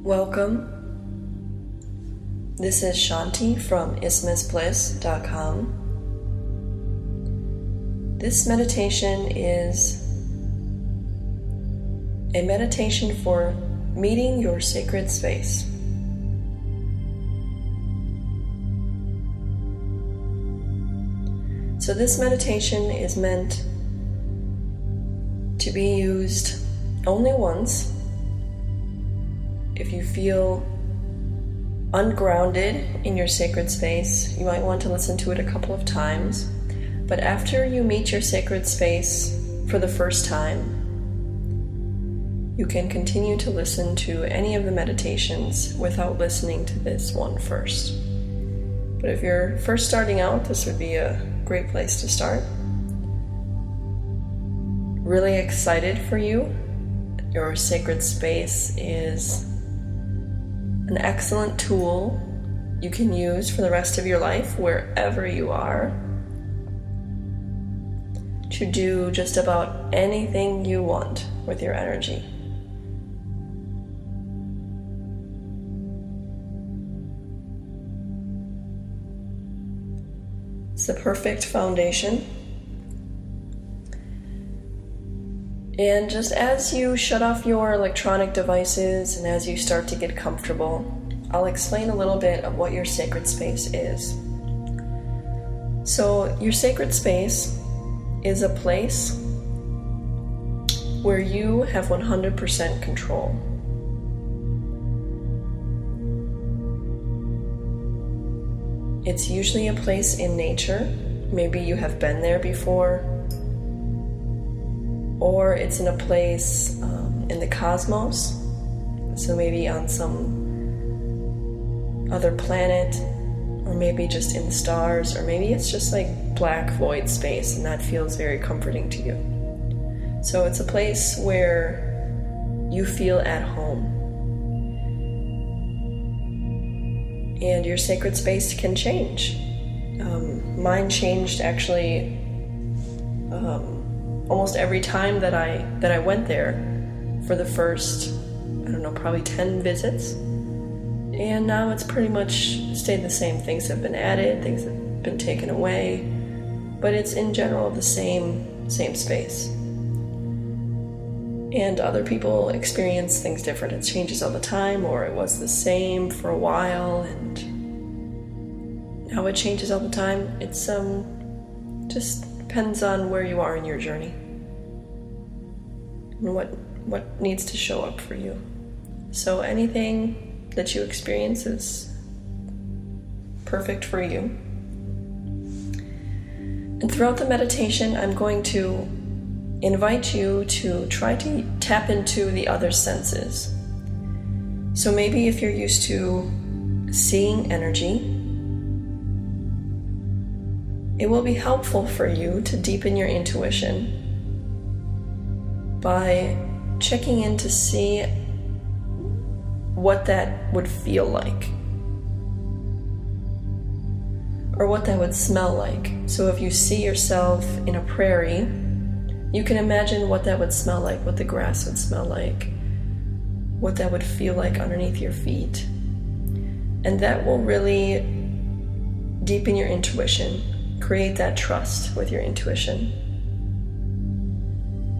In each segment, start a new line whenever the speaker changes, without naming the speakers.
Welcome. This is Shanti from isthmusbliss.com. This meditation is a meditation for meeting your sacred space. So this meditation is meant to be used only once. If you feel ungrounded in your sacred space, you might want to listen to it a couple of times. But after you meet your sacred space for the first time, you can continue to listen to any of the meditations without listening to this one first. But if you're first starting out, this would be a great place to start. Really excited for you. Your sacred space is an excellent tool you can use for the rest of your life, wherever you are, to do just about anything you want with your energy. It's the perfect foundation. And just as you shut off your electronic devices and as you start to get comfortable, I'll explain a little bit of what your sacred space is. So your sacred space is a place where you have 100% control. It's usually a place in nature. Maybe you have been there before. Or it's in a place in the cosmos, so maybe on some other planet, or maybe just in the stars, or maybe it's just like black void space, and that feels very comforting to you. So it's a place where you feel at home. And your sacred space can change. Mine changed actually almost every time that I went there for the first, probably 10 visits. And now it's pretty much stayed the same. Things have been added, things have been taken away, but it's in general the same space. And other people experience things different. It changes all the time, or it was the same for a while and now it changes all the time. It's just depends on where you are in your journey and what needs to show up for you. So anything that you experience is perfect for you. And throughout the meditation, I'm going to invite you to try to tap into the other senses. So maybe if you're used to seeing energy, it will be helpful for you to deepen your intuition by checking in to see what that would feel like, or what that would smell like. So if you see yourself in a prairie, you can imagine what that would smell like, what the grass would smell like, what that would feel like underneath your feet. And that will really deepen your intuition, create that trust with your intuition.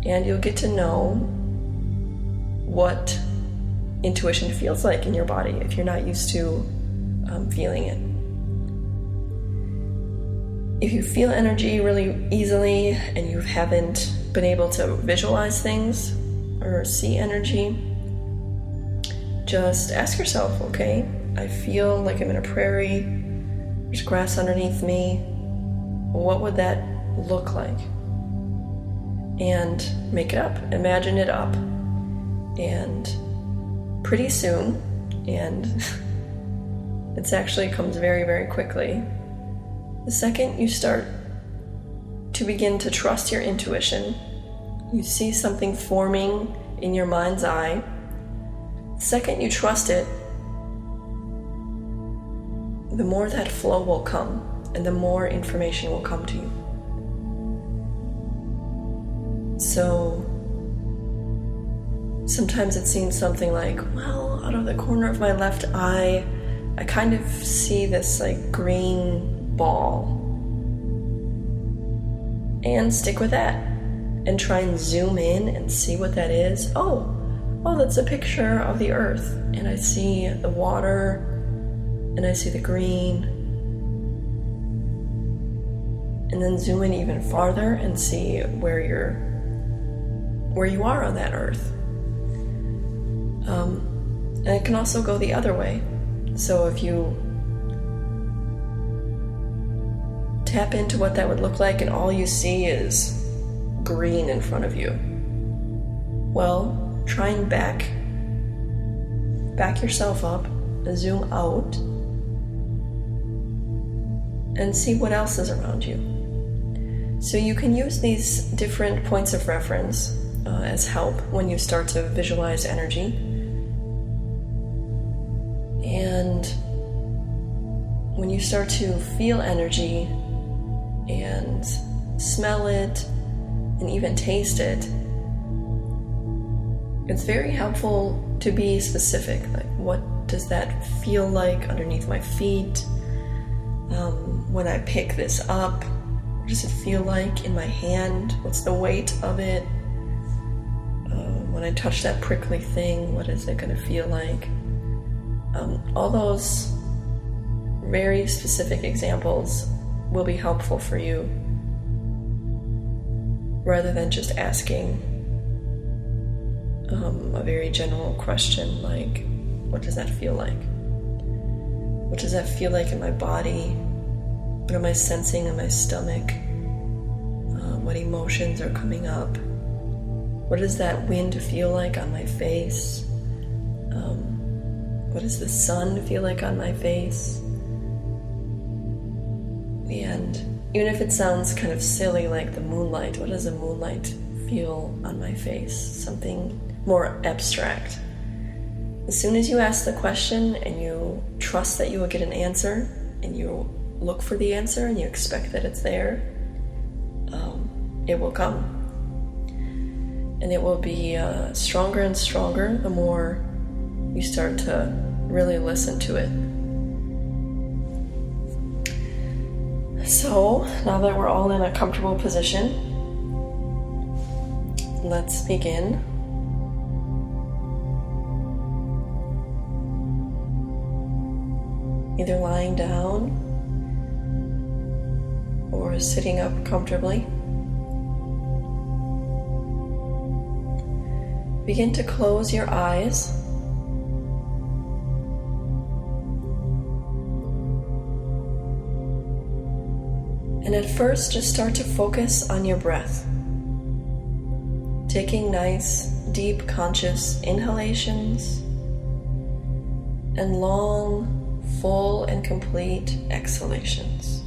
And you'll get to know what intuition feels like in your body if you're not used to feeling it. If you feel energy really easily and you haven't been able to visualize things or see energy, just ask yourself, okay, I feel like I'm in a prairie, there's grass underneath me, what would that look like? And make it up, imagine it up. And pretty soon, and it actually comes very, very quickly, the second you start to begin to trust your intuition, you see something forming in your mind's eye. The second you trust it, the more that flow will come and the more information will come to you. So Sometimes it seems something like, well, out of the corner of my left eye, I kind of see this like green ball. And stick with that and try and zoom in and see what that is. Oh, that's a picture of the earth. And I see the water and I see the green. And then zoom in even farther and see where you are on that earth. And it can also go the other way. So if you tap into what that would look like and all you see is green in front of you, well, try and back yourself up, zoom out, and see what else is around you. So you can use these different points of reference as help when you start to visualize energy. And when you start to feel energy and smell it and even taste it, it's very helpful to be specific. Like, what does that feel like underneath my feet? When I pick this up, what does it feel like in my hand? What's the weight of it? When I touch that prickly thing, what is it going to feel like? All those very specific examples will be helpful for you, rather than just asking a very general question like, what does that feel like? What does that feel like in my body? What am I sensing in my stomach? What emotions are coming up? What does that wind feel like on my face? What does the sun feel like on my face? And even if it sounds kind of silly, like the moonlight, what does the moonlight feel on my face? Something more abstract. As soon as you ask the question and you trust that you will get an answer, and you look for the answer and you expect that it's there, it will come. And it will be stronger and stronger the more you start to really listen to it. So, now that we're all in a comfortable position, let's begin. Either lying down or sitting up comfortably. Begin to close your eyes. And at first, just start to focus on your breath. Taking nice, deep, conscious inhalations and long, full and complete exhalations.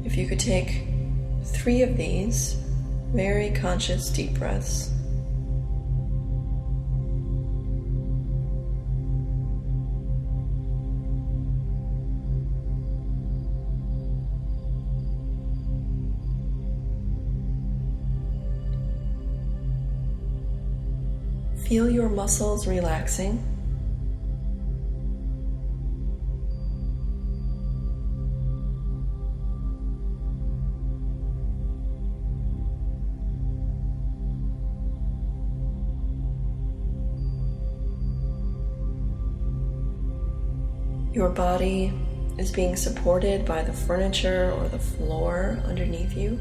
If you could take 3 of these very conscious deep breaths. Feel your muscles relaxing. Your body is being supported by the furniture or the floor underneath you.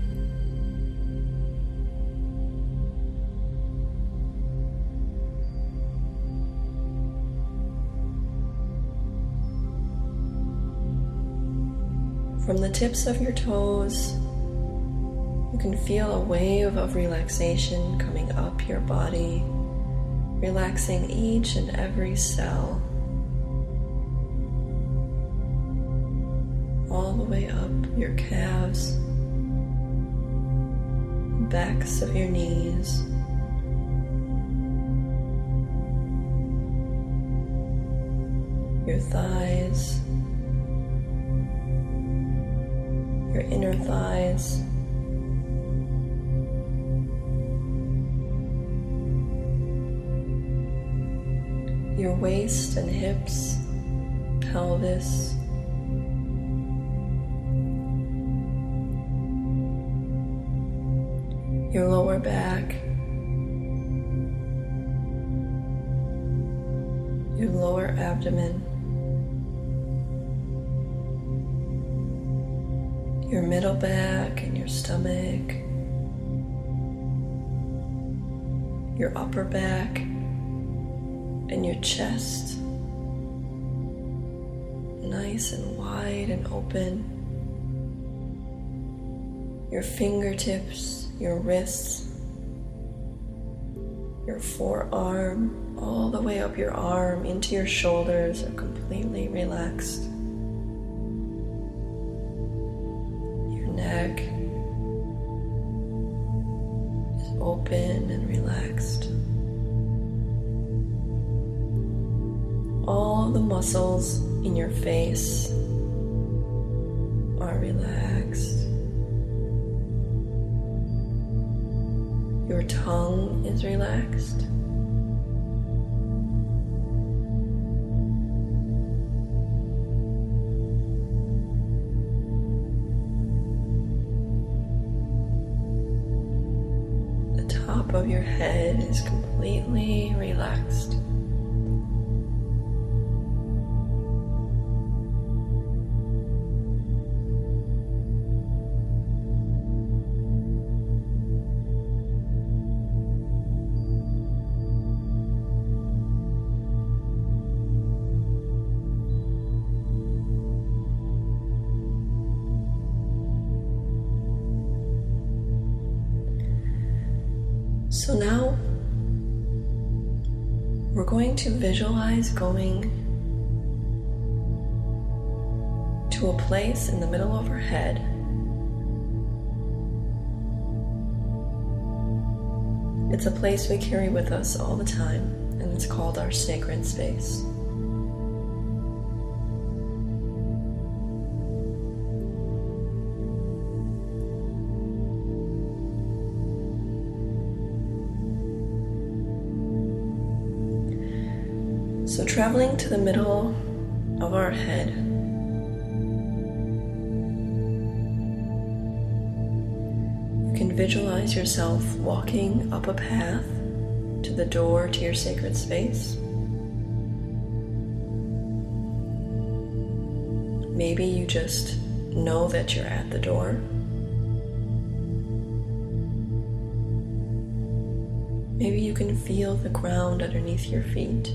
From the tips of your toes, you can feel a wave of relaxation coming up your body, relaxing each and every cell, all the way up your calves, backs of your knees, your thighs, your inner thighs, your waist and hips, pelvis, your lower back, your lower abdomen, your middle back and your stomach, your upper back and your chest, nice and wide and open, your fingertips, your wrists, your forearm, all the way up your arm into your shoulders are completely relaxed. Your neck is open and relaxed. All the muscles in your face are relaxed. Your tongue is relaxed. The top of your head is completely relaxed. So now we're going to visualize going to a place in the middle of our head. It's a place we carry with us all the time, and it's called our sacred space. So traveling to the middle of our head, you can visualize yourself walking up a path to the door to your sacred space. Maybe you just know that you're at the door. Maybe you can feel the ground underneath your feet.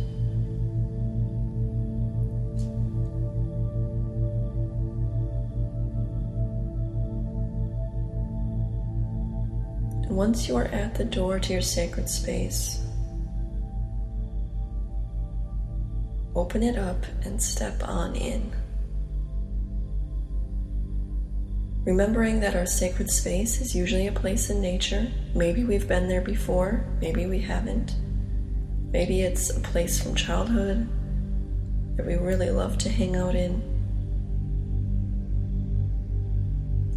Once you are at the door to your sacred space, open it up and step on in. Remembering that our sacred space is usually a place in nature. Maybe we've been there before, maybe we haven't. Maybe it's a place from childhood that we really love to hang out in.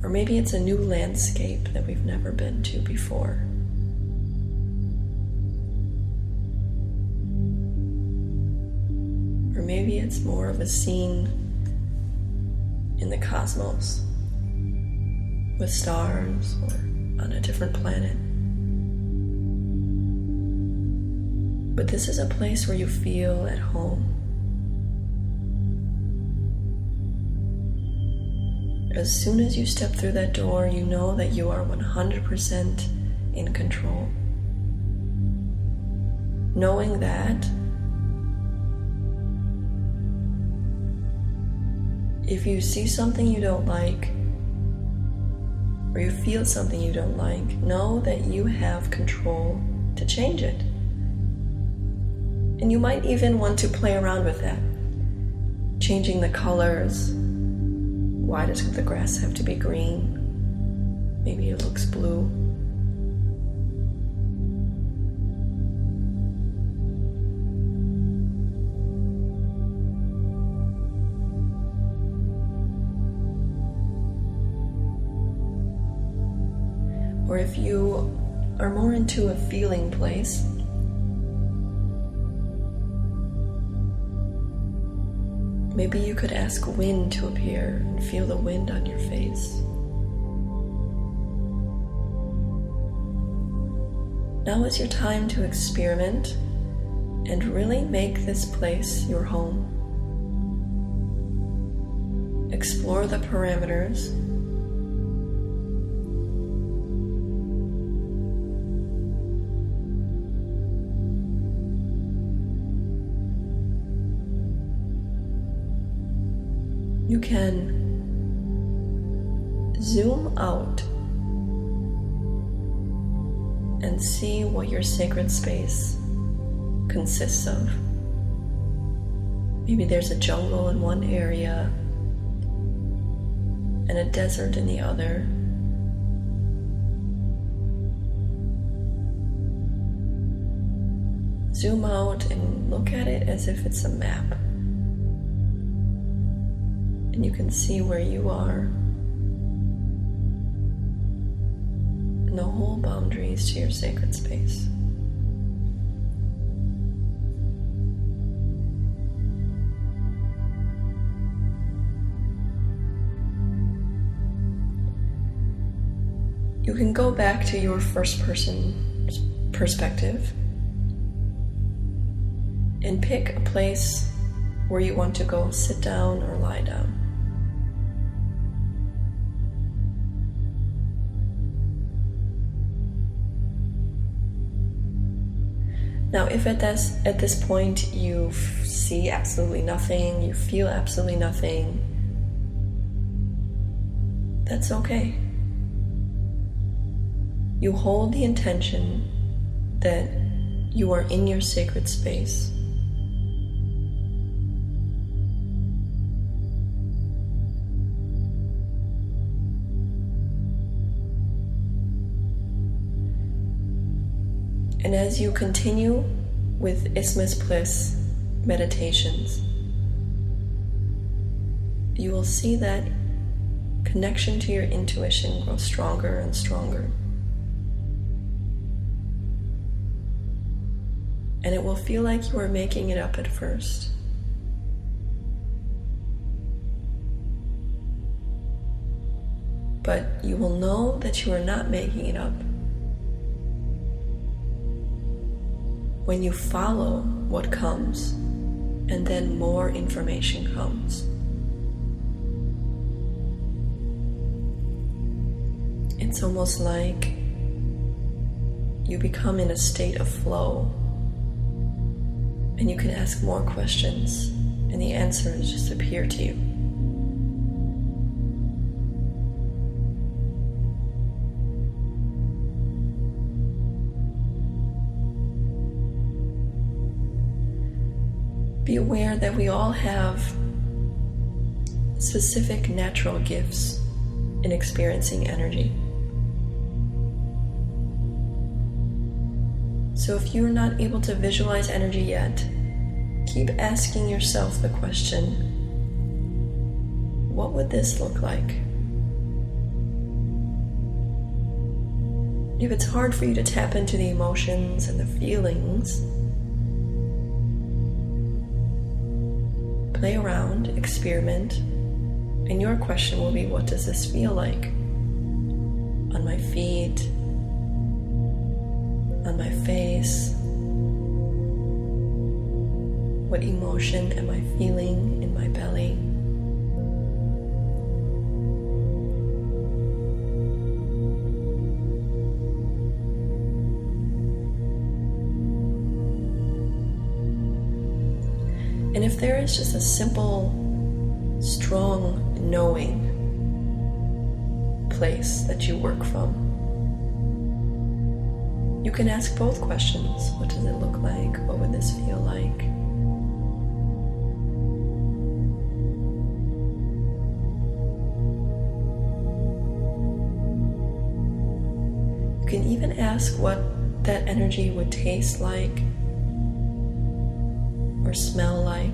Or maybe it's a new landscape that we've never been to before. Or maybe it's more of a scene in the cosmos with stars or on a different planet. But this is a place where you feel at home. As soon as you step through that door, you know that you are 100% in control. Knowing that if you see something you don't like, or you feel something you don't like, know that you have control to change it. And you might even want to play around with that, changing the colors. Why does the grass have to be green? Maybe it looks blue. Or if you are more into a feeling place, Maybe you could ask wind to appear and feel the wind on your face. Now is your time to experiment and really make this place your home. Explore the parameters. You can zoom out and see what your sacred space consists of. Maybe there's a jungle in one area and a desert in the other. Zoom out and look at it as if it's a map. And you can see where you are and the whole boundaries to your sacred space. You can go back to your first person perspective and pick a place where you want to go sit down or lie down. Now, if at this point you see absolutely nothing, you feel absolutely nothing, that's okay. You hold the intention that you are in your sacred space. And as you continue with Isthmus Bliss meditations, you will see that connection to your intuition grow stronger and stronger. And it will feel like you are making it up at first. But you will know that you are not making it up when you follow what comes, and then more information comes. It's almost like you become in a state of flow. And you can ask more questions, and the answers just appear to you. Be aware that we all have specific natural gifts in experiencing energy. So if you're not able to visualize energy yet, keep asking yourself the question, what would this look like? If it's hard for you to tap into the emotions and the feelings, play around, experiment, and your question will be, what does this feel like? On my feet, on my face? What emotion am I feeling in my belly? And if there is just a simple, strong knowing place that you work from, you can ask both questions. What does it look like? What would this feel like? You can even ask what that energy would taste like or smell like.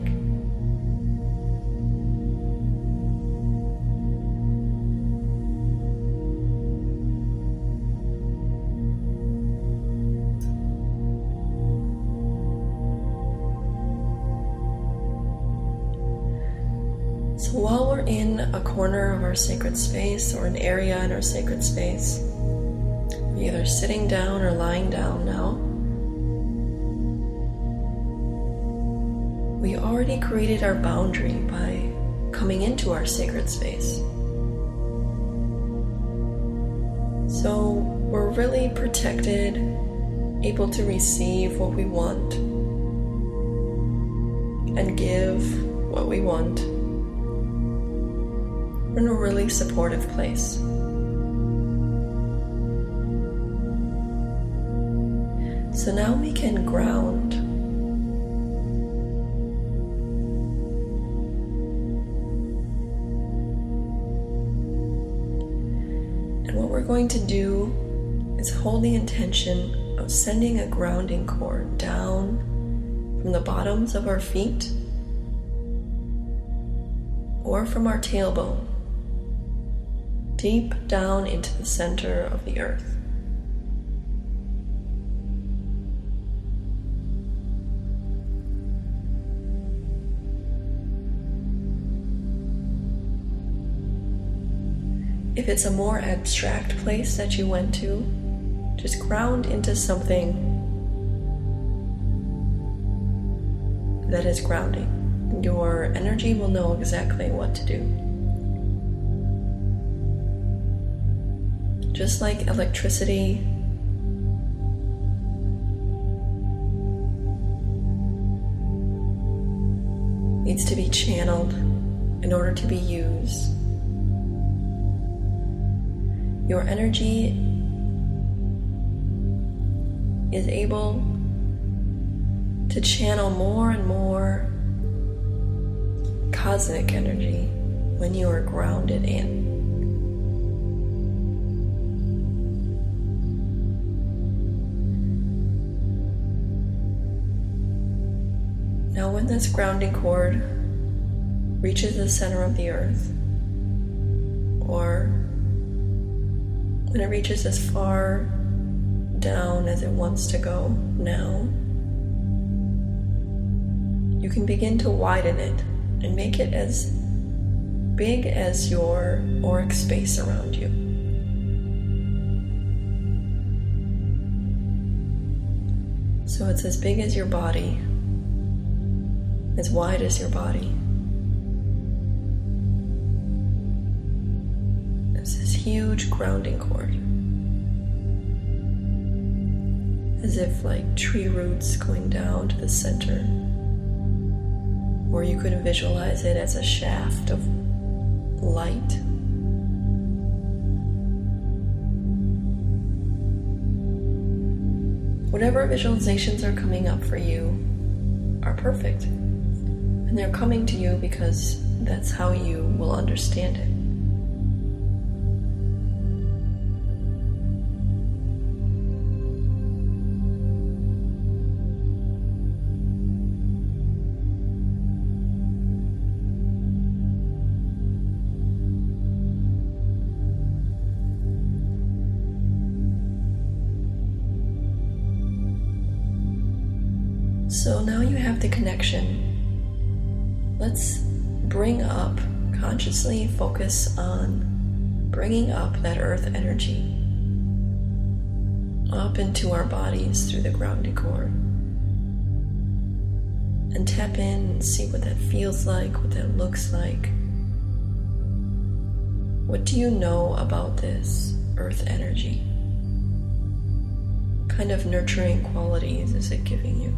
in a corner of our sacred space or an area in our sacred space, either sitting down or lying down now, we already created our boundary by coming into our sacred space. So we're really protected, able to receive what we want and give what we want. We're in a really supportive place. So now we can ground. And what we're going to do is hold the intention of sending a grounding cord down from the bottoms of our feet or from our tailbone, deep down into the center of the earth. If it's a more abstract place that you went to, just ground into something that is grounding. Your energy will know exactly what to do. Just like electricity needs to be channeled in order to be used, your energy is able to channel more and more cosmic energy when you are grounded in. Now when this grounding cord reaches the center of the earth, or when it reaches as far down as it wants to go now, you can begin to widen it and make it as big as your auric space around you. So it's as big as your body, as wide as your body. It's this huge grounding cord, as if like tree roots going down to the center. Or you could visualize it as a shaft of light. Whatever visualizations are coming up for you are perfect. And they're coming to you because that's how you will understand it. So now you have the connection. Let's bring up, consciously focus on bringing up that earth energy up into our bodies through the grounding cord. And tap in and see what that feels like, what that looks like. What do you know about this earth energy? What kind of nurturing qualities is it giving you?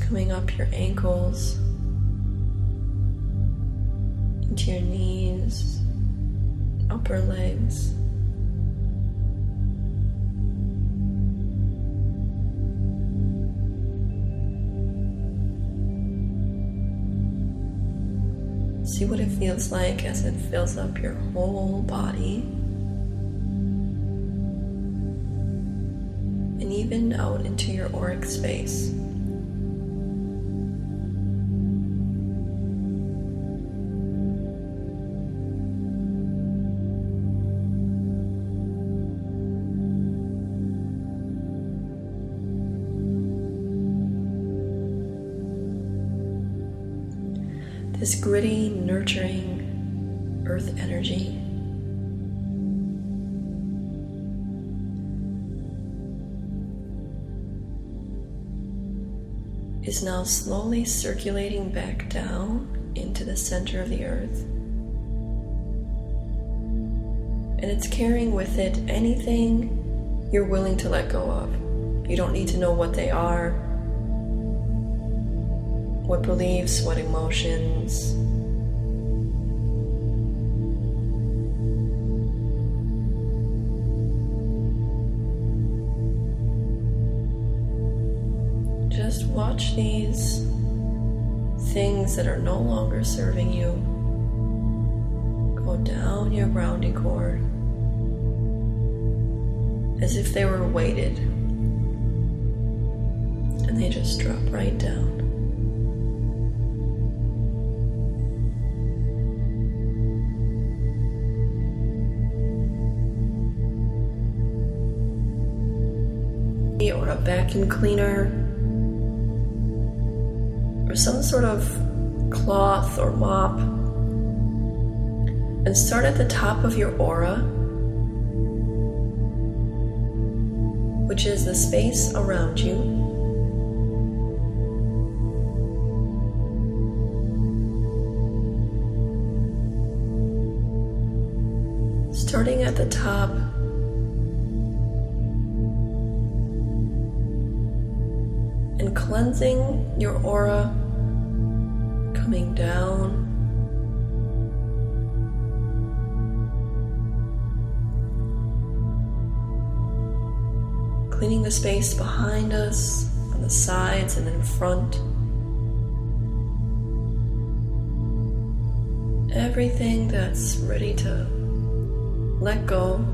Coming up your ankles, into your knees, upper legs. See what it feels like as it fills up your whole body. And even out into your auric space. this gritty, nurturing earth energy is now slowly circulating back down into the center of the earth. And it's carrying with it anything you're willing to let go of. You don't need to know what they are, what beliefs, what emotions. Just watch these things that are no longer serving you go down your grounding cord as if they were weighted, and they just drop right down. Or a vacuum cleaner or some sort of cloth or mop, and start at the top of your aura, which is the space around you. Starting at the top, and cleansing your aura, coming down, cleaning the space behind us, on the sides and in front. Everything that's ready to let go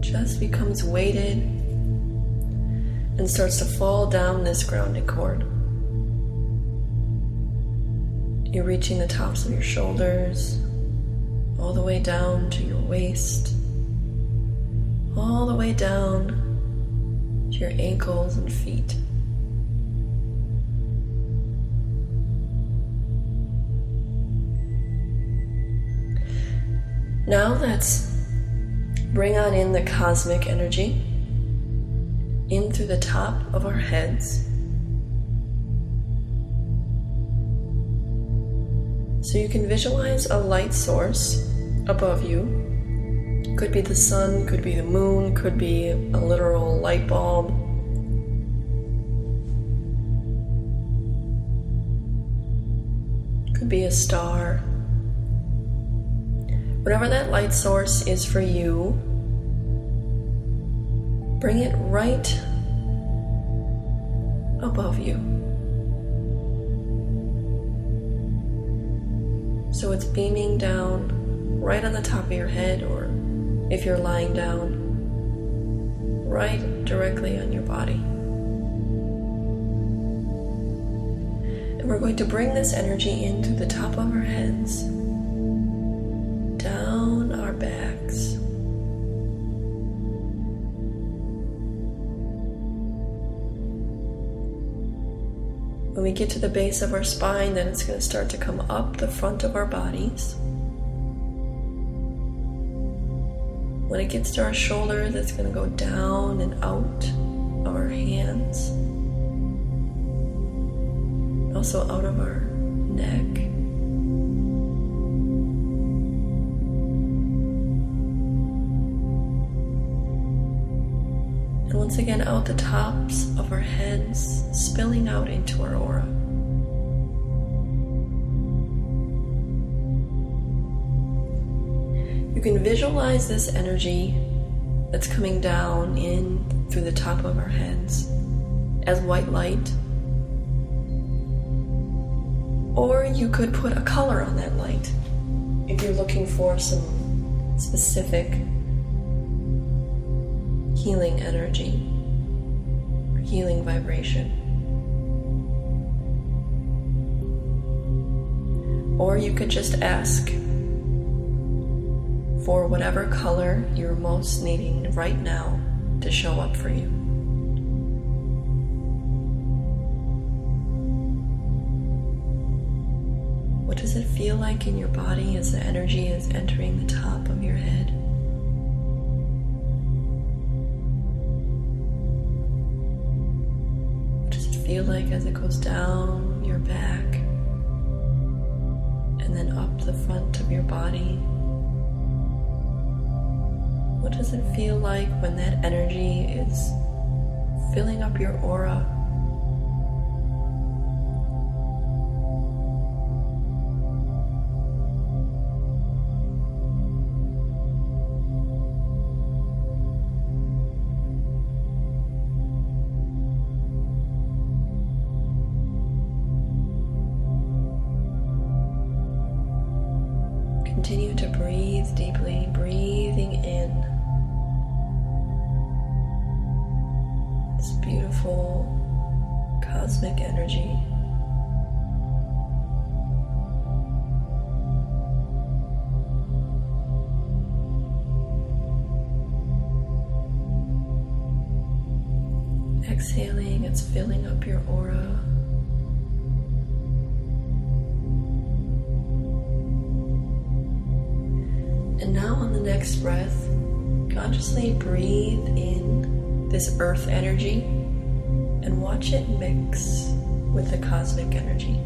just becomes weighted and starts to fall down this grounding cord. You're reaching the tops of your shoulders, all the way down to your waist, all the way down to your ankles and feet. Now let's bring on in the cosmic energy in through the top of our heads. So you can visualize a light source above you. Could be the sun, could be the moon, could be a literal light bulb. Could be a star. Whatever that light source is for you, bring it right above you. So it's beaming down right on the top of your head, or if you're lying down, right directly on your body. And we're going to bring this energy in through the top of our heads, down our backs, when we get to the base of our spine, then it's going to start to come up the front of our bodies. When it gets to our shoulders, it's going to go down and out of our hands, also out of our neck. And once again, out the tops of our heads, spilling out into our aura. You can visualize this energy that's coming down in through the top of our heads as white light. Or you could put a color on that light if you're looking for some specific healing energy, or healing vibration. Or you could just ask for whatever color you're most needing right now to show up for you. What does it feel like in your body as the energy is entering the top of your head? What does it feel like as it goes down your back and then up the front of your body? What does it feel like when that energy is filling up your aura? Continue to breathe deeply, breathing in this beautiful cosmic energy. Exhaling, it's filling up your aura. And now on the next breath, consciously breathe in this earth energy and watch it mix with the cosmic energy,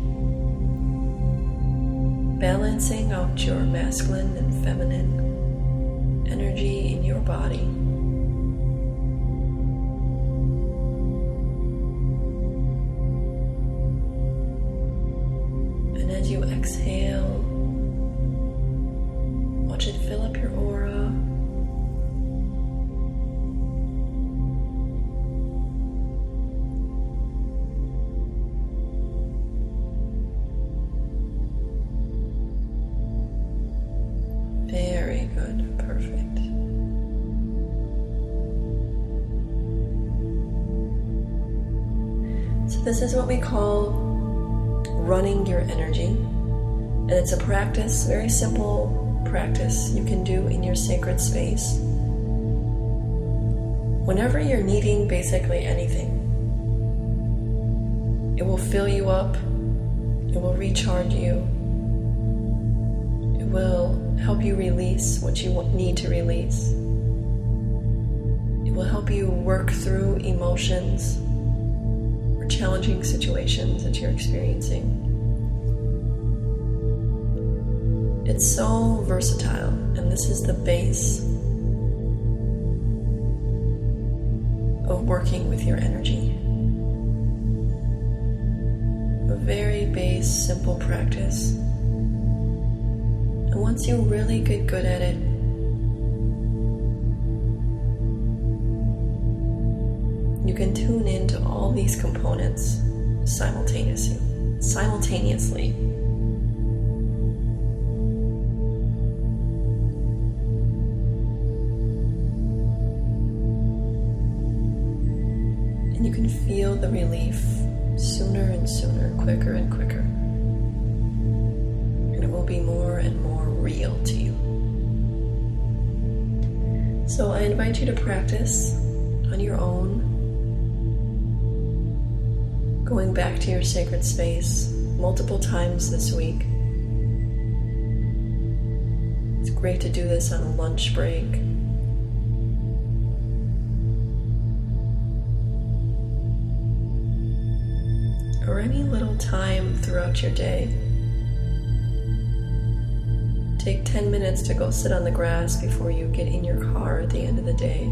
balancing out your masculine and feminine energy in your body. And as you exhale, watch it fill up your aura. Very good, perfect. So this is what we call running your energy. And it's a practice, very simple practice you can do in your sacred space. Whenever you're needing basically anything, it will fill you up, it will recharge you, it will help you release what you need to release. It will help you work through emotions or challenging situations that you're experiencing. It's so versatile, and this is the base of working with your energy. A very base, simple practice. And once you really get good at it, you can tune into all these components simultaneously. And you can feel the relief sooner and sooner, quicker and quicker. And it will be more and more real to you. So I invite you to practice on your own, going back to your sacred space multiple times this week. It's great to do this on a lunch break. Or any little time throughout your day. Take 10 minutes to go sit on the grass before you get in your car at the end of the day.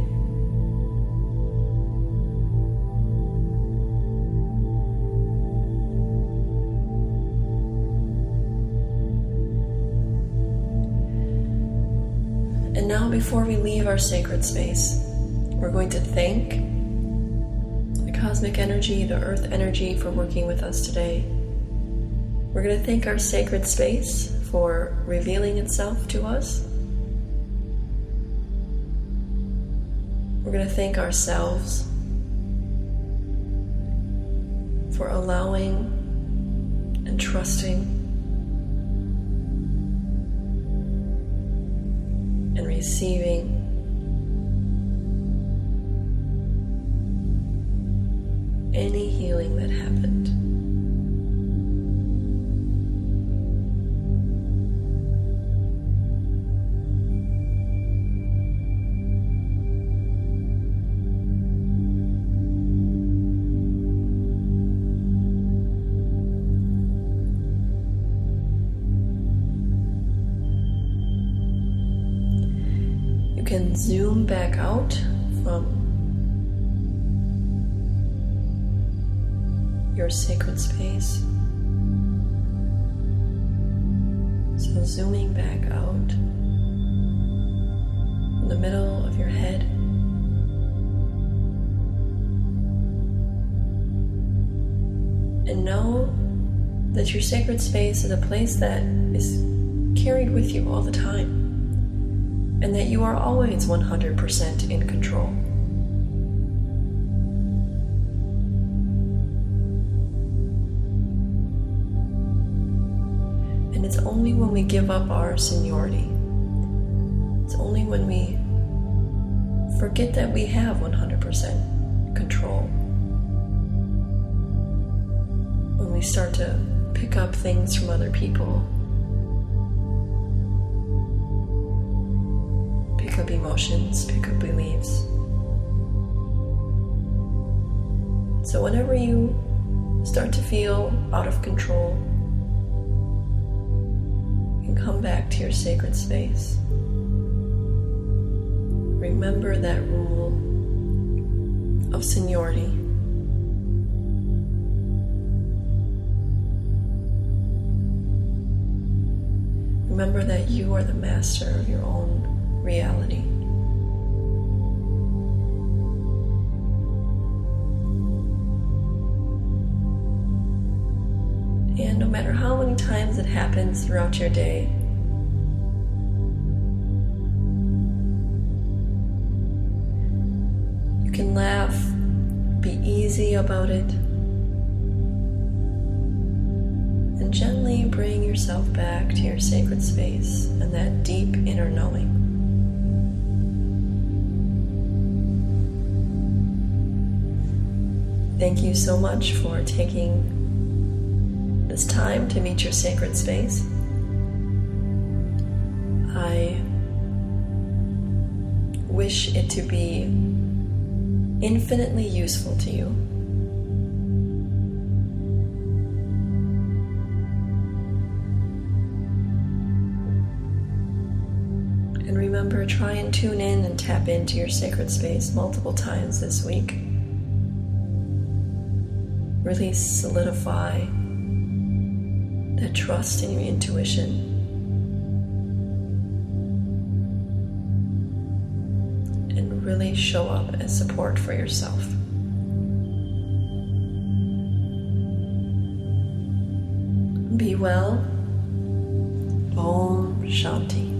And now, before we leave our sacred space, we're going to thank cosmic energy, the earth energy, for working with us today. We're going to thank our sacred space for revealing itself to us. We're going to thank ourselves for allowing and trusting and receiving any healing that happened. And zoom back out from your sacred space. So zooming back out in the middle of your head. And know that your sacred space is a place that is carried with you all the time, and that you are always 100% in control. And it's only when we give up our seniority, it's only when we forget that we have 100% control, when we start to pick up things from other people, pick up emotions, pick up beliefs. So whenever you start to feel out of control, you can come back to your sacred space. Remember that rule of seniority. Remember that you are the master of your own reality. And no matter how many times it happens throughout your day, you can laugh, be easy about it, and gently bring yourself back to your sacred space and that deep inner knowing. Thank you so much for taking this time to meet your sacred space. I wish it to be infinitely useful to you. And remember, try and tune in and tap into your sacred space multiple times this week. Really solidify that trust in your intuition. And really show up as support for yourself. Be well. Om Shanti.